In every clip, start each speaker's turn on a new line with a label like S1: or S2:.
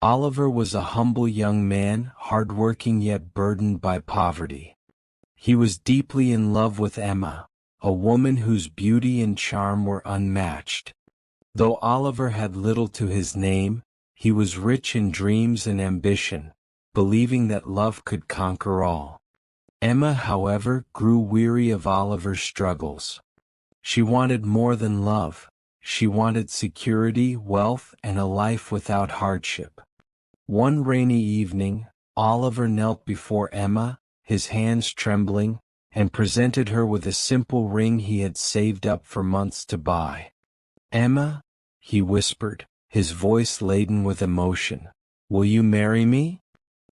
S1: Oliver was a humble young man, hardworking yet burdened by poverty. He was deeply in love with Emma, a woman whose beauty and charm were unmatched. Though Oliver had little to his name, he was rich in dreams and ambition, believing that love could conquer all. Emma, however, grew weary of Oliver's struggles. She wanted more than love. She wanted security, wealth, and a life without hardship. One rainy evening, Oliver knelt before Emma, his hands trembling, and presented her with a simple ring he had saved up for months to buy. "Emma," he whispered, his voice laden with emotion, "will you marry me?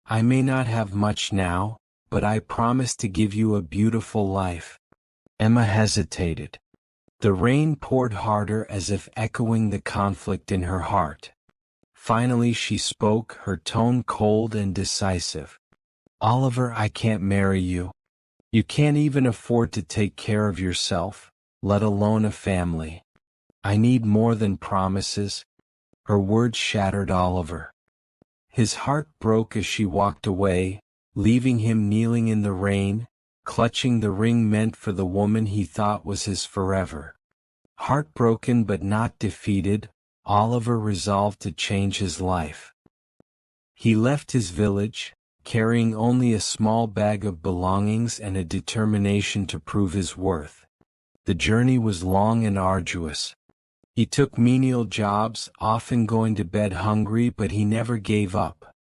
S1: I may not have much now, but I promise to give you a beautiful life." Emma hesitated. The rain poured harder as if echoing the conflict in her heart. Finally she spoke, her tone cold and decisive. "Oliver, I can't marry you. You can't even afford to take care of yourself, let alone a family. I need more than promises." Her words shattered Oliver. His heart broke as she walked away, leaving him kneeling in the rain, clutching the ring meant for the woman he thought was his forever. Heartbroken but not defeated, Oliver resolved to change his life. He left his village, carrying only a small bag of belongings and a determination to prove his worth. The journey was long and arduous. He took menial jobs, often going to bed hungry, but he never gave up.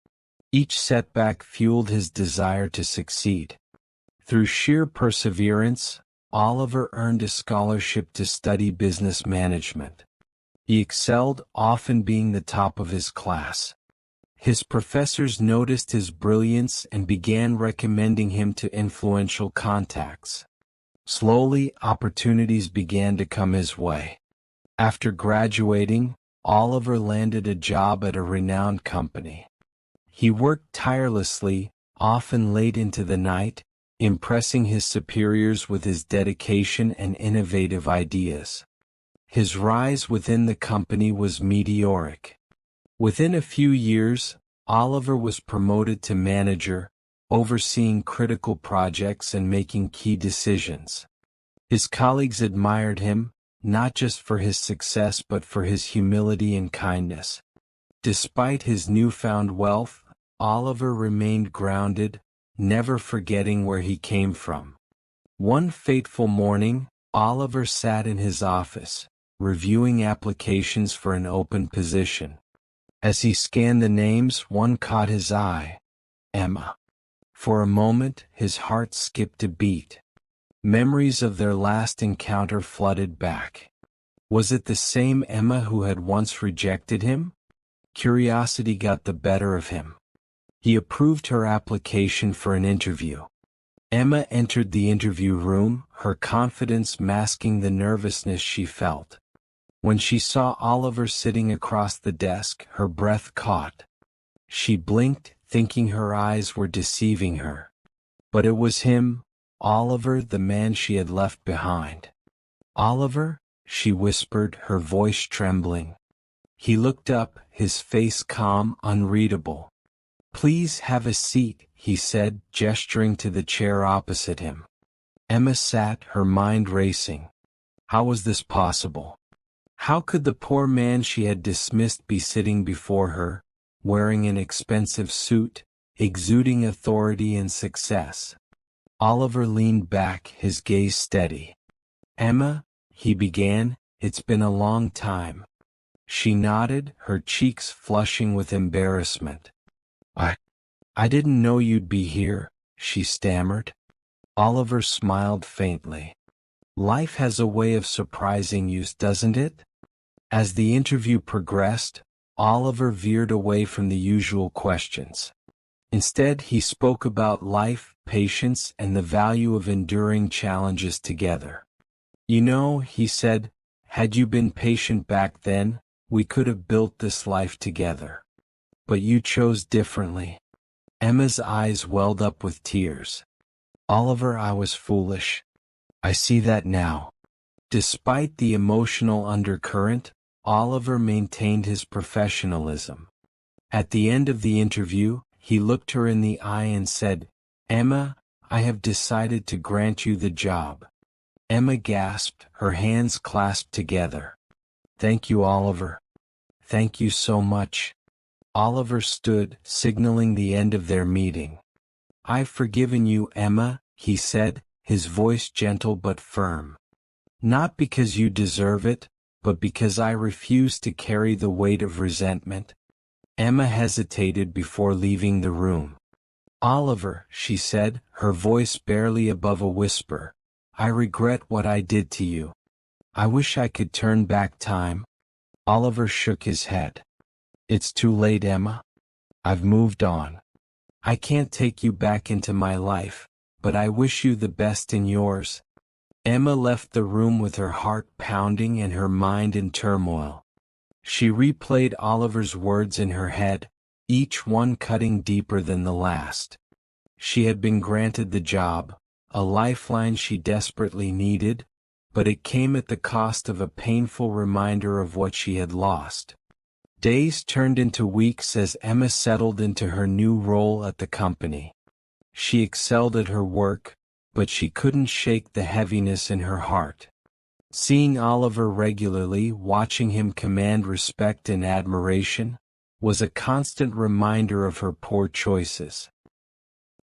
S1: Each setback fueled his desire to succeed. Through sheer perseverance, Oliver earned a scholarship to study business management. He excelled, often being the top of his class. His professors noticed his brilliance and began recommending him to influential contacts. Slowly, opportunities began to come his way. After graduating, Oliver landed a job at a renowned company. He worked tirelessly, often late into the night, impressing his superiors with his dedication and innovative ideas. His rise within the company was meteoric. Within a few years, Oliver was promoted to manager, overseeing critical projects and making key decisions. His colleagues admired him, not just for his success but for his humility and kindness. Despite his newfound wealth, Oliver remained grounded, never forgetting where he came from. One fateful morning, Oliver sat in his office, reviewing applications for an open position. As he scanned the names, one caught his eye: Emma. For a moment, his heart skipped a beat. Memories of their last encounter flooded back. Was it the same Emma who had once rejected him? Curiosity got the better of him. He approved her application for an interview. Emma entered the interview room, her confidence masking the nervousness she felt. When she saw Oliver sitting across the desk, her breath caught. She blinked, thinking her eyes were deceiving her. But it was him, Oliver, the man she had left behind. "Oliver?" she whispered, her voice trembling. He looked up, his face calm, unreadable. "Please have a seat," he said, gesturing to the chair opposite him. Emma sat, her mind racing. How was this possible? How could the poor man she had dismissed be sitting before her, wearing an expensive suit, exuding authority and success? Oliver leaned back, his gaze steady. "Emma," he began, "it's been a long time." She nodded, her cheeks flushing with embarrassment. I didn't know you'd be here," she stammered. Oliver smiled faintly. "Life has a way of surprising you, doesn't it?" As the interview progressed, Oliver veered away from the usual questions. Instead, he spoke about life, patience, and the value of enduring challenges together. "You know," he said, "had you been patient back then, we could have built this life together. But you chose differently." Emma's eyes welled up with tears. "Oliver, I was foolish. I see that now." Despite the emotional undercurrent, Oliver maintained his professionalism. At the end of the interview, he looked her in the eye and said, "Emma, I have decided to grant you the job." Emma gasped, her hands clasped together. "Thank you, Oliver. Thank you so much." Oliver stood, signaling the end of their meeting. "I've forgiven you, Emma," he said, his voice gentle but firm. "Not because you deserve it, but because I refuse to carry the weight of resentment." Emma hesitated before leaving the room. "Oliver," she said, her voice barely above a whisper, "I regret what I did to you. I wish I could turn back time." Oliver shook his head. "It's too late, Emma. I've moved on. I can't take you back into my life, but I wish you the best in yours." Emma left the room with her heart pounding and her mind in turmoil. She replayed Oliver's words in her head, each one cutting deeper than the last. She had been granted the job, a lifeline she desperately needed, but it came at the cost of a painful reminder of what she had lost. Days turned into weeks as Emma settled into her new role at the company. She excelled at her work, but she couldn't shake the heaviness in her heart. Seeing Oliver regularly, watching him command respect and admiration, was a constant reminder of her poor choices.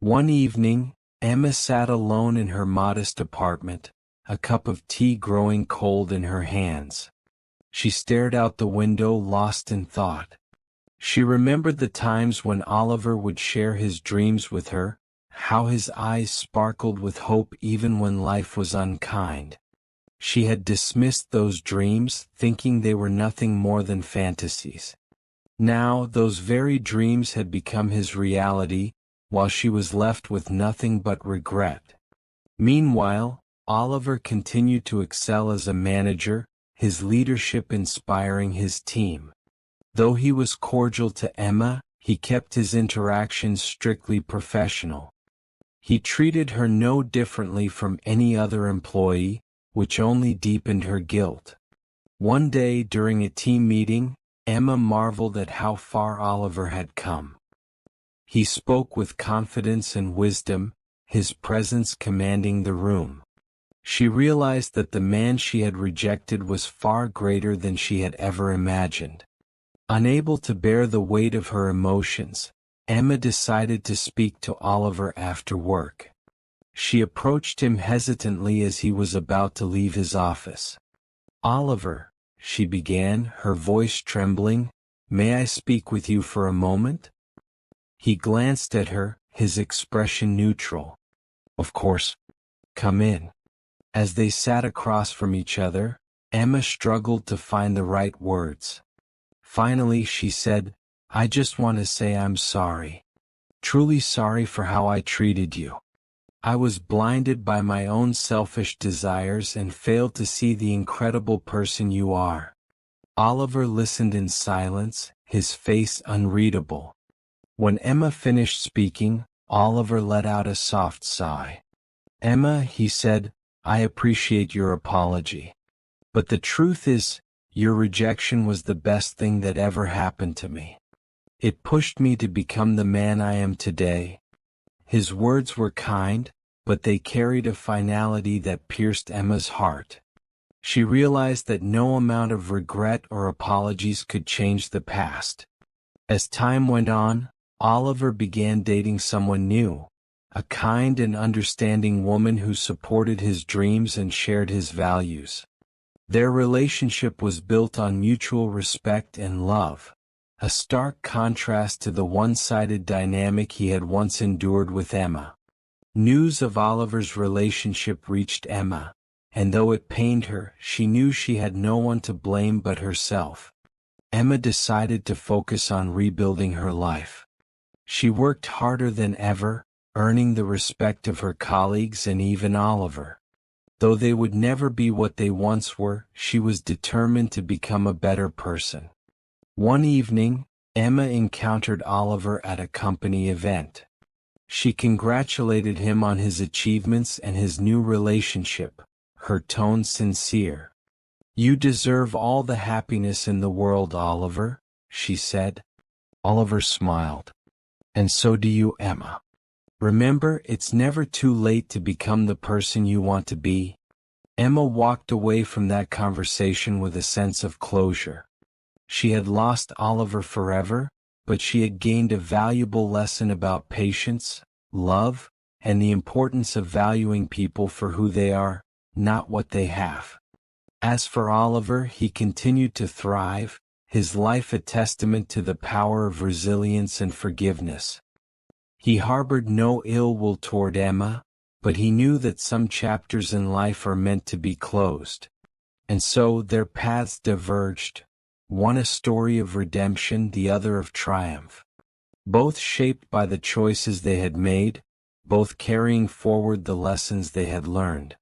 S1: One evening, Emma sat alone in her modest apartment, a cup of tea growing cold in her hands. She stared out the window, lost in thought. She remembered the times when Oliver would share his dreams with her, how his eyes sparkled with hope even when life was unkind. She had dismissed those dreams, thinking they were nothing more than fantasies. Now those very dreams had become his reality, while she was left with nothing but regret. Meanwhile, Oliver continued to excel as a manager, his leadership inspiring his team. Though he was cordial to Emma, he kept his interactions strictly professional. He treated her no differently from any other employee, which only deepened her guilt. One day during a team meeting, Emma marveled at how far Oliver had come. He spoke with confidence and wisdom, his presence commanding the room. She realized that the man she had rejected was far greater than she had ever imagined. Unable to bear the weight of her emotions, Emma decided to speak to Oliver after work. She approached him hesitantly as he was about to leave his office. "Oliver," she began, her voice trembling, "may I speak with you for a moment?" He glanced at her, his expression neutral. "Of course. Come in." As they sat across from each other, Emma struggled to find the right words. Finally she said, "I just want to say I'm sorry. Truly sorry for how I treated you. I was blinded by my own selfish desires and failed to see the incredible person you are." Oliver listened in silence, his face unreadable. When Emma finished speaking, Oliver let out a soft sigh. "Emma," he said, "I appreciate your apology. But the truth is, your rejection was the best thing that ever happened to me. It pushed me to become the man I am today." His words were kind, but they carried a finality that pierced Emma's heart. She realized that no amount of regret or apologies could change the past. As time went on, Oliver began dating someone new, a kind and understanding woman who supported his dreams and shared his values. Their relationship was built on mutual respect and love, a stark contrast to the one-sided dynamic he had once endured with Emma. News of Oliver's relationship reached Emma, and though it pained her, she knew she had no one to blame but herself. Emma decided to focus on rebuilding her life. She worked harder than ever, earning the respect of her colleagues and even Oliver. Though they would never be what they once were, she was determined to become a better person. One evening, Emma encountered Oliver at a company event. She congratulated him on his achievements and his new relationship, her tone sincere. "You deserve all the happiness in the world, Oliver," she said. Oliver smiled. And so do you, Emma. Remember, it's never too late to become the person you want to be. Emma walked away from that conversation with a sense of closure. She had lost Oliver forever, but she had gained a valuable lesson about patience, love, and the importance of valuing people for who they are, not what they have. As for Oliver, he continued to thrive, his life a testament to the power of resilience and forgiveness. He harbored no ill will toward Emma, but he knew that some chapters in life are meant to be closed. And so their paths diverged, one a story of redemption, the other of triumph. Both shaped by the choices they had made, both carrying forward the lessons they had learned.